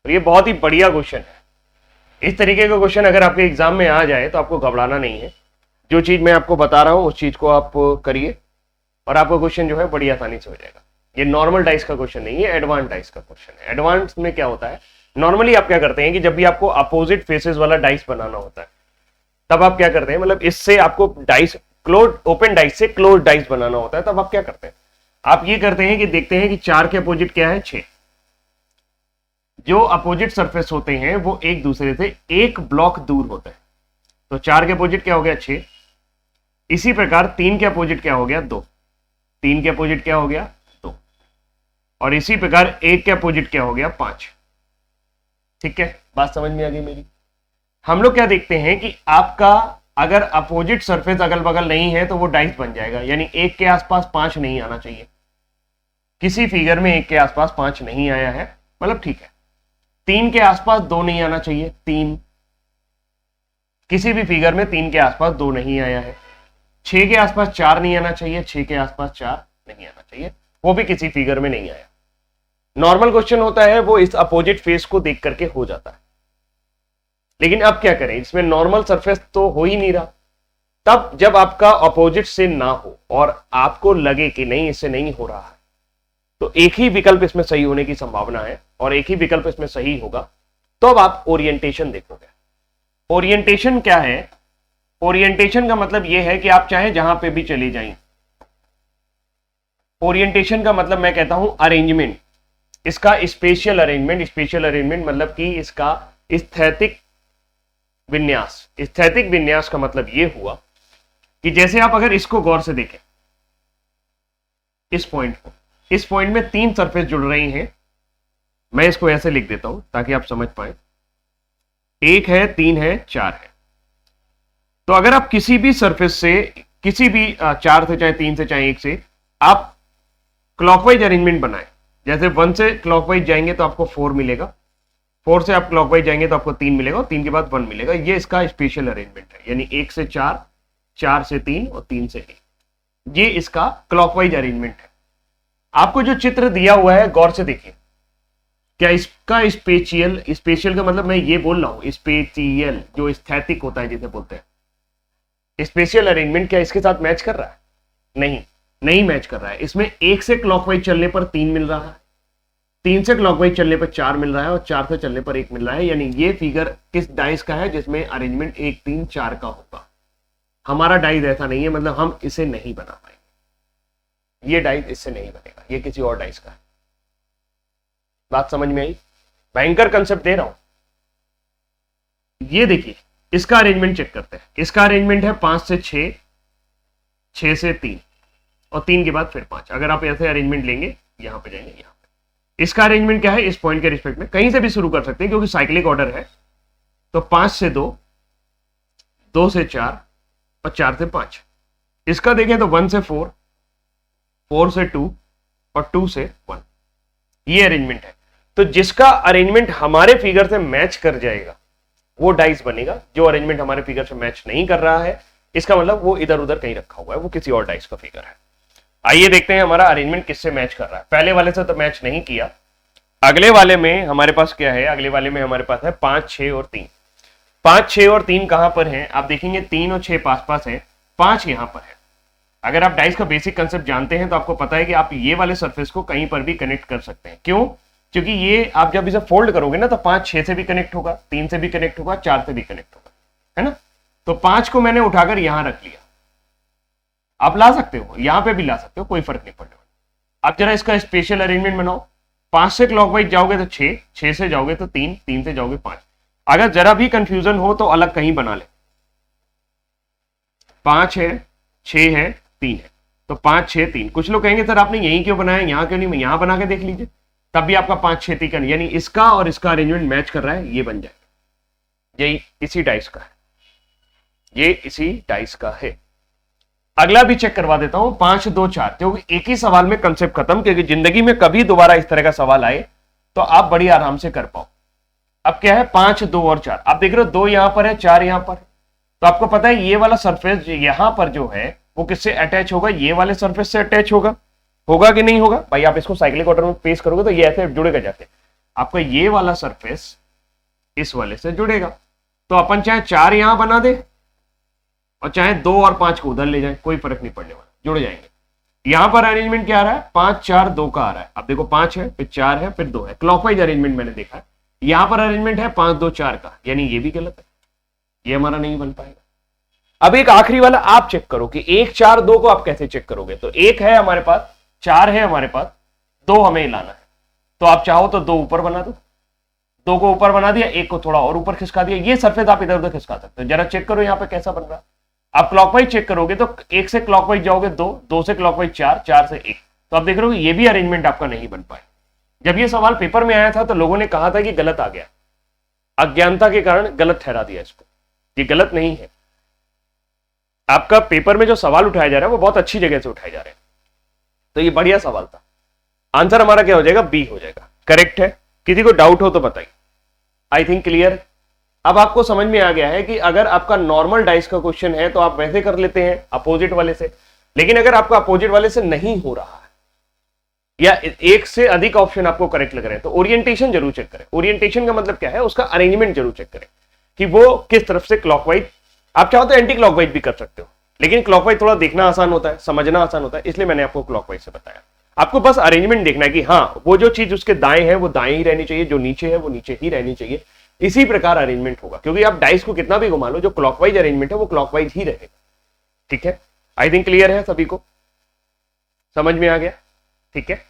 और ये बहुत ही बढ़िया क्वेश्चन है। इस तरीके का क्वेश्चन अगर आपके एग्जाम में आ जाए तो आपको घबराना नहीं है। जो चीज मैं आपको बता रहा हूं उस चीज को आप करिए और आपका क्वेश्चन जो है बड़ी आसानी से हो जाएगा। ये नॉर्मल डाइस का क्वेश्चन नहीं है, एडवांस डाइस का क्वेश्चन है। एडवांस में क्या होता है, नॉर्मली आप क्या करते हैं कि जब भी आपको अपोजिट फेसेस वाला डाइस बनाना होता है तब आप क्या करते हैं, मतलब इससे आपको डाइस क्लोज ओपन डाइस से क्लोज डाइस बनाना होता है, तब आप क्या करते हैं, आप ये करते हैं कि देखते हैं कि 4 के अपोजिट क्या है, 6। जो अपोजिट सरफेस होते हैं वो एक दूसरे से एक ब्लॉक दूर होते हैं। तो 4 के अपोजिट क्या हो गया, 6। इसी प्रकार 3 के अपोजिट क्या हो गया, 2। 3 के अपोजिट क्या हो गया, 2। और इसी प्रकार 1 के अपोजिट क्या हो गया, 5। ठीक है, बात समझ में आ गई मेरी। हम लोग क्या देखते हैं कि आपका अगर अपोजिट सरफेस अगल बगल नहीं है तो वो डाइस बन जाएगा, यानी 1 के आसपास 5 नहीं आना चाहिए। किसी फिगर में 1 के आसपास 5 नहीं आया है, मतलब ठीक है। 3 के आसपास 2 नहीं आना चाहिए, 3। किसी भी फिगर में 3 के आसपास 2 नहीं आया है। 6 के आसपास 4 नहीं आना चाहिए, 6 के आसपास 4 नहीं आना चाहिए, वो भी किसी फिगर में नहीं आया। नॉर्मल क्वेश्चन होता है वो इस अपोजिट फेस को देख करके हो जाता है। लेकिन अब क्या करें, इसमें नॉर्मल सरफेस तो हो ही नहीं रहा। तब जब आपका अपोजिट से ना हो और आपको लगे कि नहीं इससे नहीं हो रहा है, तो एक ही विकल्प इसमें सही होने की संभावना है और एक ही विकल्प इसमें सही होगा। तो अब आप ओरिएंटेशन देखोगे। ओरिएंटेशन क्या है, ओरिएंटेशन का मतलब यह है कि आप चाहे जहां पे भी चले जाएं। ओरिएंटेशन का मतलब मैं कहता हूं अरेंजमेंट, इसका स्पेशियल अरेंजमेंट। स्पेशियल अरेंजमेंट मतलब कि इसका स्थैतिक विन्यास। स्थैतिक विन्यास का मतलब यह हुआ कि जैसे आप अगर इसको गौर से देखें, इस पॉइंट को, इस पॉइंट में 3 सरफेस जुड़ रही हैं। मैं इसको ऐसे लिख देता हूं ताकि आप समझ पाए। 1 है, 3 है, 4 है। तो अगर आप किसी भी सरफेस से, किसी भी 4 से, चाहे 3 से, चाहे 1 से, आप क्लॉकवाइज अरेंजमेंट बनाए। जैसे 1 से क्लॉकवाइज जाएंगे तो आपको 4 मिलेगा, 4 से आप क्लॉकवाइज जाएंगे तो आपको 3 मिलेगा और 3 के बाद 1 मिलेगा। ये इसका स्पेशल अरेंजमेंट है, यानी 1 से 4, 4 से 3 और 3 से 1। ये इसका क्लॉकवाइज अरेंजमेंट है। आपको जो चित्र दिया हुआ है गौर से देखिए, क्या इसका स्पेशियल, स्पेशियल का मतलब मैं ये बोल रहा हूं स्पेशियल, जो स्थैतिक होता है जिसे बोलते हैं, स्पेशियल अरेंजमेंट क्या इसके साथ मैच कर रहा है? नहीं मैच कर रहा है। इसमें 1 से क्लॉकवाइज चलने पर 3 मिल रहा है, 3 से क्लॉकवाइज चलने पर 4 मिल रहा है और 4 से चलने पर 1 मिल रहा है। यानी ये फिगर किस डाइस का है जिसमें अरेंजमेंट 1, 3, 4 का होगा। हमारा डाइस ऐसा नहीं है, मतलब हम इसे नहीं बना पाएंगे। ये डाइस इससे नहीं बनेगा, ये किसी और डाइस का है। बात समझ में आई? भयंकर कंसेप्ट दे रहा हूं। ये देखिए, इसका अरेंजमेंट चेक करते हैं। इसका अरेंजमेंट है 5 से 6, 6 से 3 और 3 के बाद फिर 5। अगर आप ऐसे अरेंजमेंट लेंगे, यहां पे जाएंगे, यहां पे इसका अरेंजमेंट क्या है, इस पॉइंट के रिस्पेक्ट में कहीं से भी शुरू कर सकते हैं क्योंकि साइक्लिक ऑर्डर है। तो 5 से 2, 2 से 4 और 4 से 5। इसका देखें तो 1 से 4, 4 से 2 और 2 से 1। ये अरेंजमेंट है। तो जिसका अरेंजमेंट हमारे फिगर से मैच कर जाएगा वो डाइस बनेगा। जो अरेंजमेंट हमारे फिगर से मैच नहीं कर रहा है, इसका मतलब वो इधर उधर कहीं रखा हुआ है, वो किसी और डाइस का फिगर है। आइए देखते हैं हमारा अरेंजमेंट किससे मैच कर रहा है। पहले वाले से तो मैच नहीं किया। अगले वाले में हमारे पास क्या है, अगले वाले में हमारे पास है 5, 6 और 3। 5, 6 और 3 कहां पर है? आप देखेंगे 3 और 6 पास पास है, 5 यहां पर है। अगर आप डाइस का बेसिक कंसेप्ट जानते हैं तो आपको पता है कि आप ये वाले सरफेस को कहीं पर भी कनेक्ट कर सकते हैं। क्यों? क्योंकि ये आप जब इसे फोल्ड करोगे ना तो 5 6 से भी कनेक्ट होगा, 3 से भी कनेक्ट होगा, 4 से भी कनेक्ट होगा, है ना। तो 5 को मैंने उठाकर यहां रख लिया। आप ला सकते हो, यहां पे भी ला सकते हो, कोई फर्क नहीं पड़ने वाला। आप जरा इसका स्पेशल अरेंजमेंट बनाओ। 5 से क्लॉकवाइज जाओगे तो 6, 6 से जाओगे तो 3, 3 से जाओगे 5। अगर जरा भी कंफ्यूजन हो तो अलग कहीं बना ले। 5 है, 6 है, 3 है, तो 5 6 3। कुछ लोग कहेंगे सर आपने यहीं क्यों बनाया, यहां क्यों नहीं, यहां बना के देख लीजिए, तब भी आपका 5 6 3, यानी इसका और इसका अरेंजमेंट मैच कर रहा है, ये बन जाएगा। यही इसी डाइस का है, ये इसी डाइस का है। अगला भी चेक करवा देता हूं, 5 2 4, क्योंकि एक ही सवाल में कंसेप्ट खत्म, क्योंकि जिंदगी में कभी दोबारा इस तरह का सवाल आए तो आप बड़ी आराम से कर पाओ। अब क्या है, 5 2 और 4। आप देख रहे हो 2 यहां पर है, 4 यहां पर है। तो आपको पता है ये वाला सरफेस यहां पर जो है वो किससे अटैच होगा, ये वाले सरफेस से अटैच होगा कि नहीं होगा? भाई आप इसको साइक्लिक ऑर्डर में पेश करोगे तो ये ऐसे जुड़ेगा जाके। आपका ये वाला सरफेस इस वाले से जुड़ेगा। तो अपन चाहे 4 यहां बना दे और चाहे 2 और 5 को उधर ले जाए, कोई फर्क नहीं पड़ने वाला, जुड़ जाएंगे। यहां पर अरेंजमेंट क्या आ रहा है, 5 4 2 का आ रहा है। अब देखो 5 है, फिर 4 है, फिर 2 है, क्लॉकवाइज अरेंजमेंट मैंने देखा है। यहां पर अरेंजमेंट है 5 2 4 का, यानी ये भी गलत है, ये हमारा नहीं बन पाएगा। अब एक आखिरी वाला आप चेक करो कि 1 4 2 को आप कैसे चेक करोगे। तो 1 है हमारे पास, 4 है हमारे पास, 2 हमें लाना है। तो आप चाहो तो 2 ऊपर बना दो, 2 को ऊपर बना दिया, 1 को थोड़ा और ऊपर खिसका दिया। ये सरफेस आप इधर उधर खिसका सकते हो। जरा चेक करो यहाँ पे कैसा बन रहा है। आप क्लॉकवाइज चेक करोगे तो 1 से क्लॉकवाइज जाओगे 2, 2 से क्लॉकवाइज 4, 4 से 1। तो आप देख रहे हो ये भी अरेंजमेंट आपका नहीं बन पाए। जब ये सवाल पेपर में आया था तो लोगों ने कहा था कि गलत आ गया, अज्ञानता के कारण गलत ठहरा दिया इसको। ये गलत नहीं है, आपका पेपर में जो सवाल उठाया जा रहा है वो बहुत अच्छी जगह से उठाए जा रहे हैं। तो ये बढ़िया सवाल था। आंसर हमारा क्या हो जाएगा, बी हो जाएगा, करेक्ट है। किसी को डाउट हो तो बताइए। I think clear. अब आपको समझ में आ गया है कि अगर आपका नॉर्मल डाइस का क्वेश्चन है तो आप वैसे कर लेते हैं अपोजिट वाले से, लेकिन अगर आपका अपोजिट वाले से नहीं हो रहा है या एक से अधिक ऑप्शन आपको करेक्ट लग रहे हैं तो ओरिएंटेशन जरूर चेक करें। ओरिएंटेशन का मतलब क्या है, उसका अरेंजमेंट जरूर चेक करें कि वो किस तरफ से क्लॉकवाइज, आप चाहो तो एंटी क्लॉकवाइज भी कर सकते हो, लेकिन क्लॉकवाइज थोड़ा देखना आसान होता है, समझना आसान होता है, इसलिए मैंने आपको क्लॉकवाइज से बताया। आपको बस अरेंजमेंट देखना है कि हाँ वो जो चीज उसके दाएं है वो दाएं ही रहनी चाहिए, जो नीचे है वो नीचे ही रहनी चाहिए। इसी प्रकार अरेंजमेंट होगा, क्योंकि आप डाइस को कितना भी घुमा लो, जो क्लॉकवाइज अरेंजमेंट है वो क्लॉकवाइज ही रहेगा। ठीक है, आई थिंक क्लियर है, सभी को समझ में आ गया। ठीक है।